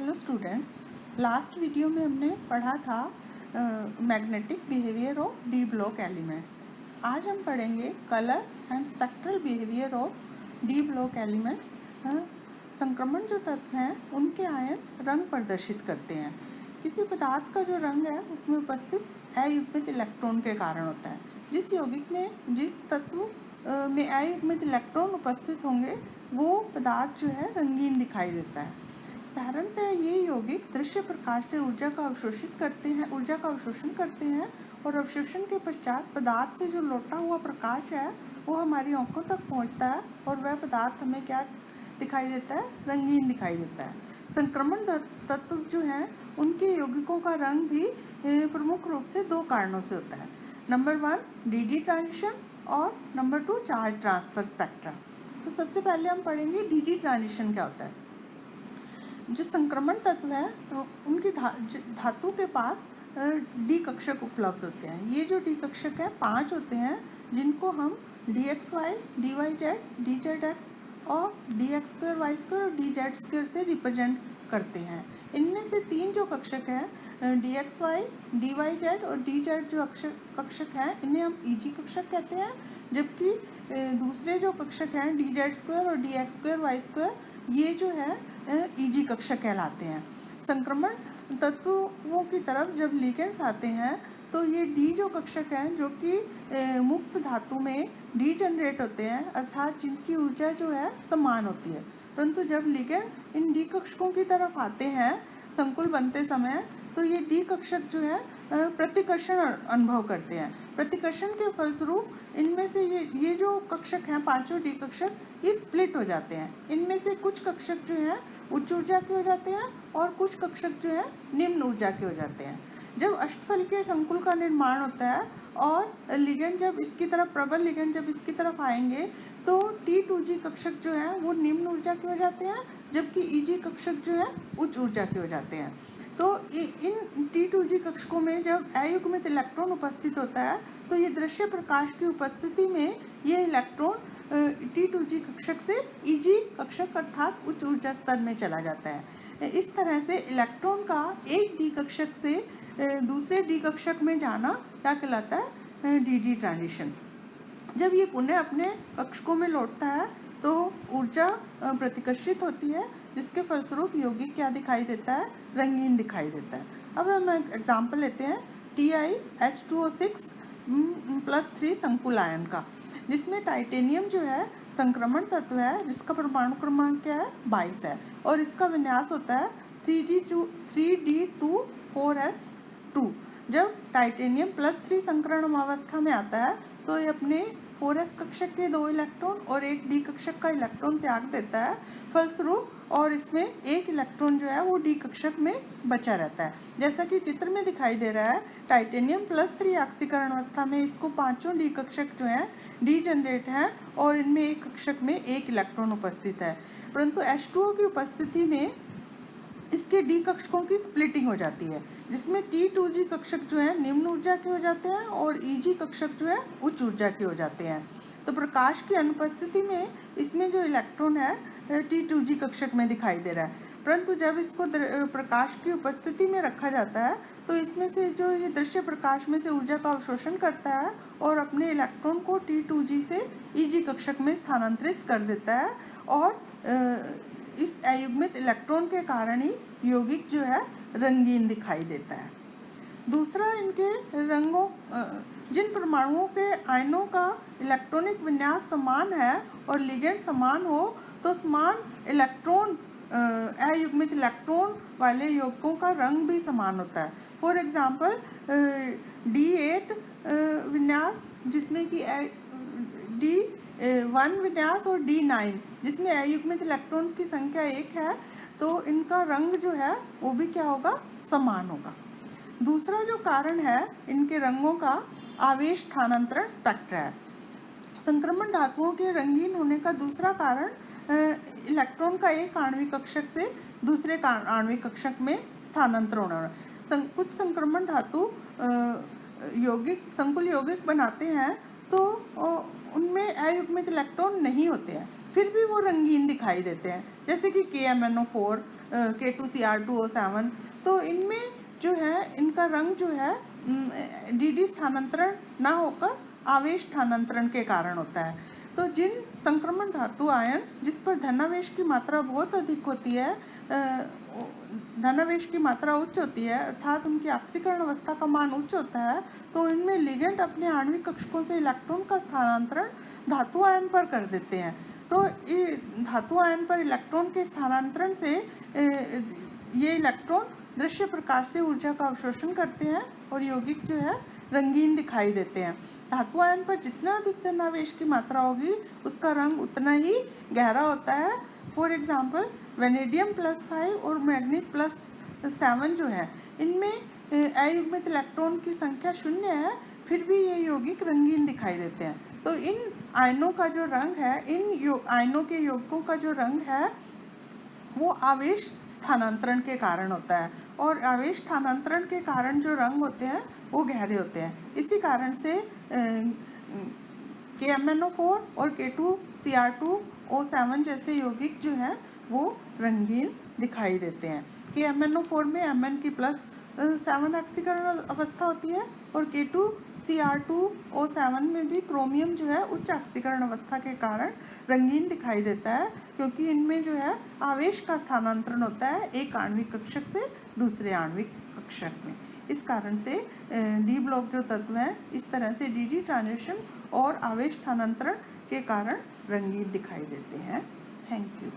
Hello students, last video में हमने पढ़ा था magnetic behaviour of D block elements. आज हम पढ़ेंगे colour and spectral behaviour of D block elements. संक्रमण जो तत्व हैं उनके आयन रंग प्रदर्शित करते हैं। किसी पदार्थ का जो रंग है उसमें उपस्थित अयुग्मित इलेक्ट्रॉन के कारण होता है। जिस यौगिक में जिस तत्व में अयुग्मित इलेक्ट्रॉन उपस्थित होंगे वो पदार्थ जो है रंगीन दिखाई देता है। साधारणतः ये यौगिक दृश्य प्रकाश से ऊर्जा का अवशोषण करते हैं और अवशोषण के पश्चात पदार्थ से जो लौटा हुआ प्रकाश है वो हमारी आंखों तक पहुंचता है और वह पदार्थ हमें क्या दिखाई देता है, रंगीन दिखाई देता है। संक्रमण तत्व जो हैं उनके यौगिकों का रंग भी प्रमुख रूप से दो कारणों से होता है। नंबर 1 डी ट्रांजिशन और नंबर 2 चार्ज ट्रांसफर स्पेक्ट्रा। तो सबसे पहले हम पढ़ेंगे डी ट्रांजिशन क्या होता है। जो संक्रमण तत्व है उनकी धातु के पास डी कक्षक उपलब्ध होते हैं। ये जो डी कक्षक है 5 होते हैं, जिनको हम dxy, dyz, dzx और dx2 y2 और dz2 से रिप्रेजेंट करते हैं। इनमें से 3 जो कक्षक हैं dxy, dyz और dz जो कक्षक हैं इन्हें हम ईजी कक्षक कहते हैं, जबकि दूसरे जो कक्षक हैं dz2 और dx2 y2 ये जो है ईजी कक्षक कहलाते हैं। संक्रमण तत्वों की तरफ जब लिगेंड्स आते हैं तो ये डी जो कक्षक हैं जो कि मुक्त धातु में डी जनरेट होते हैं, अर्थात जिनकी ऊर्जा जो है समान होती है। परंतु जब लिगेंड इन डी कक्षकों की तरफ आते हैं संकुल बनते समय तो ये डी कक्षक जो है प्रतिकर्षण अनुभव करते हैं। प्रतिकर्षण के फलस्वरूप इनमें से ये जो कक्षक हैं 5 डी कक्षक ये स्प्लिट हो जाते हैं। इनमें से कुछ कक्षक जो हैं उच्च ऊर्जा के हो जाते हैं और कुछ कक्षक जो है निम्न ऊर्जा के हो जाते हैं। जब अष्टफल के संकुल का निर्माण होता है और लिगेंड जब इसकी तरफ प्रबल लिगेंड जब इसकी तरफ आएंगे तो T2G कक्षक जो है वो निम्न ऊर्जा के हो जाते हैं, जबकि EG कक्षक जो है उच्च ऊर्जा के हो जाते हैं। तो इन T2G कक्षकों में जब अयुग्मित इलेक्ट्रॉन उपस्थित होता है तो ये दृश्य प्रकाश की उपस्थिति में ये इलेक्ट्रॉन T2G कक्षक से EG कक्षक अर्थात उच्च ऊर्जा स्तर में चला जाता है। इस तरह से इलेक्ट्रॉन का एक डी कक्षक से दूसरे डी कक्षक में जाना क्या कहलाता है, डी ट्रांजिशन। जब ये पुनः अपने कक्षकों में लौटता है तो ऊर्जा प्रतिकर्षित होती है, जिसके फलस्वरूप यौगिक क्या दिखाई देता है, रंगीन दिखाई देता है। अब हम एक एग्जाम्पल लेते हैं TiH2O6 +3 संकुल आयन का, जिसमें टाइटेनियम जो है संक्रमण तत्व है जिसका परमाणु क्रमांक क्या है, 22 है और इसका विन्यास होता है 3D24S2। जब टाइटेनियम +3 संकरण अवस्था में आता है तो ये अपने 4s कक्षक के 2 इलेक्ट्रॉन और एक डी कक्षक का इलेक्ट्रॉन त्याग देता है फलस्वरूप, और इसमें एक इलेक्ट्रॉन जो है वो डी कक्षक में बचा रहता है। जैसा कि चित्र में दिखाई दे रहा है, टाइटेनियम +3 ऑक्सीकरण अवस्था में इसको 5 डी कक्षक जो हैं डी जनरेट हैं और इनमें एक कक्षक में एक इलेक्ट्रॉन उपस्थित है। परंतु H2O की उपस्थिति में इसके डी कक्षकों की स्प्लिटिंग हो जाती है, जिसमें T2G कक्षक जो है निम्न ऊर्जा के हो जाते हैं और EG कक्षक जो है उच्च ऊर्जा के हो जाते हैं। तो प्रकाश की अनुपस्थिति में इसमें जो इलेक्ट्रॉन है T2G कक्षक में दिखाई दे रहा है, परंतु जब इसको प्रकाश की उपस्थिति में रखा जाता है तो इसमें से जो ये दृश्य प्रकाश में से ऊर्जा का अवशोषण करता है और अपने इलेक्ट्रॉन को T2G से EG कक्षक में स्थानांतरित कर देता है और इस अयुग्मित इलेक्ट्रॉन के कारण ही यौगिक जो है रंगीन दिखाई देता है। दूसरा, इनके रंगों जिन परमाणुओं के आयनों का इलेक्ट्रॉनिक विन्यास समान है और लिगेंड समान हो तो समान इलेक्ट्रॉन अयुग्मित इलेक्ट्रॉन वाले यौगिकों का रंग भी समान होता है। फॉर एग्जांपल D8 विन्यास जिसमें कि D1 विन्यास और D9 जिसमें अयुग्मित इलेक्ट्रॉन्स की संख्या 1 है, तो इनका रंग जो है वो भी क्या होगा, समान होगा। दूसरा जो कारण है इनके रंगों का आवेश स्थानांतरण स्पेक्ट्रा है। संक्रमण धातुओं के रंगीन होने का दूसरा कारण इलेक्ट्रॉन का एक आणविक कक्षक से दूसरे आणविक कक्षक में स्थानांतरण होना। कुछ संक्रमण धातु संकुल यौगिक बनाते हैं तो उनमें अयुग्मित इलेक्ट्रॉन नहीं होते हैं, फिर भी वो रंगीन दिखाई देते हैं, जैसे कि KMnO4 K2Cr2O7, तो इनमें जो है इनका रंग जो है डी स्थानांतरण ना होकर आवेश स्थानांतरण के कारण होता है। तो जिन संक्रमण धातु आयन जिस पर धनावेश की मात्रा बहुत अधिक होती है, धनावेश की मात्रा उच्च होती है, अर्थात उनकी ऑक्सीकरण अवस्था का मान उच्च होता है, तो इनमें लिगेंड अपने आणविक कक्षकों से इलेक्ट्रॉन का स्थानांतरण धातु आयन पर कर देते हैं। तो धातु आयन पर इलेक्ट्रॉन के स्थानांतरण से ये इलेक्ट्रॉन दृश्य प्रकाश से ऊर्जा का अवशोषण करते हैं और यौगिक जो है रंगीन दिखाई देते हैं। धातु आयन पर जितना अधिक धनावेश की मात्रा होगी उसका रंग उतना ही गहरा होता है। फॉर एग्जाम्पल वेनेडियम +5 और मैग्नीज +7 जो है, इनमें अयुग्मित इलेक्ट्रॉन की संख्या 0 है, फिर भी ये यौगिक रंगीन दिखाई देते हैं। तो इन आयनों का जो रंग है, इन आयनों के यौगिकों का जो रंग है वो आवेश स्थानांतरण के कारण होता है, और आवेश स्थानांतरण के कारण जो रंग होते हैं वो गहरे होते हैं। इसी कारण से KMnO4 और K2Cr2O7 जैसे यौगिक जो हैं वो रंगीन दिखाई देते हैं। KMnO4 में Mn की +7 ऑक्सीकरण अवस्था होती है, और K2Cr2O7 में भी क्रोमियम जो है उच्च ऑक्सीकरण अवस्था के कारण रंगीन दिखाई देता है, क्योंकि इनमें जो है आवेश का स्थानांतरण होता है एक आणविक कक्षक से दूसरे आणविक कक्षक में। इस कारण से डी ब्लॉक जो तत्व हैं इस तरह से डी ट्रांजिशन और आवेश स्थानांतरण के कारण रंगीन दिखाई देते हैं। Thank you.